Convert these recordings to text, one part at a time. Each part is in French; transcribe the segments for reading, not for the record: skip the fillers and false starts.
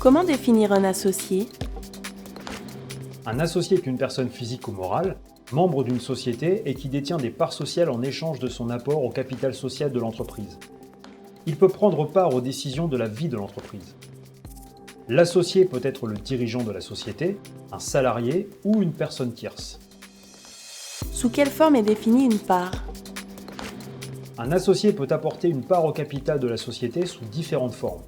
Comment définir un associé? Un associé est une personne physique ou morale, membre d'une société et qui détient des parts sociales en échange de son apport au capital social de l'entreprise. Il peut prendre part aux décisions de la vie de l'entreprise. L'associé peut être le dirigeant de la société, un salarié ou une personne tierce. Sous quelle forme est définie une part? Un associé peut apporter une part au capital de la société sous différentes formes.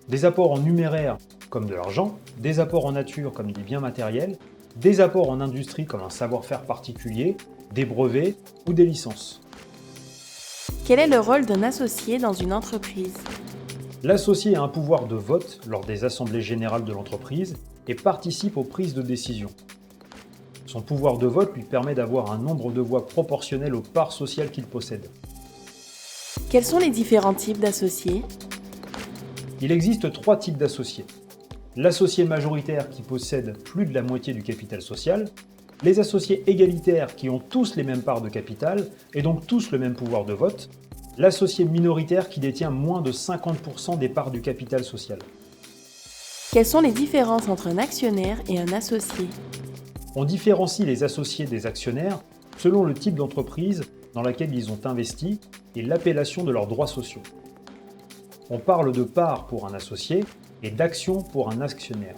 Des apports en numéraire, comme de l'argent, des apports en nature, comme des biens matériels, des apports en industrie, comme un savoir-faire particulier, des brevets ou des licences. Quel est le rôle d'un associé dans une entreprise? L'associé a un pouvoir de vote lors des assemblées générales de l'entreprise et participe aux prises de décision. Son pouvoir de vote lui permet d'avoir un nombre de voix proportionnel aux parts sociales qu'il possède. Quels sont les différents types d'associés? Il existe 3 types d'associés. L'associé majoritaire qui possède plus de la moitié du capital social, les associés égalitaires qui ont tous les mêmes parts de capital et donc tous le même pouvoir de vote, l'associé minoritaire qui détient moins de 50% des parts du capital social. Quelles sont les différences entre un actionnaire et un associé? On différencie les associés des actionnaires selon le type d'entreprise dans laquelle ils ont investi et l'appellation de leurs droits sociaux. On parle de parts pour un associé et d'actions pour un actionnaire.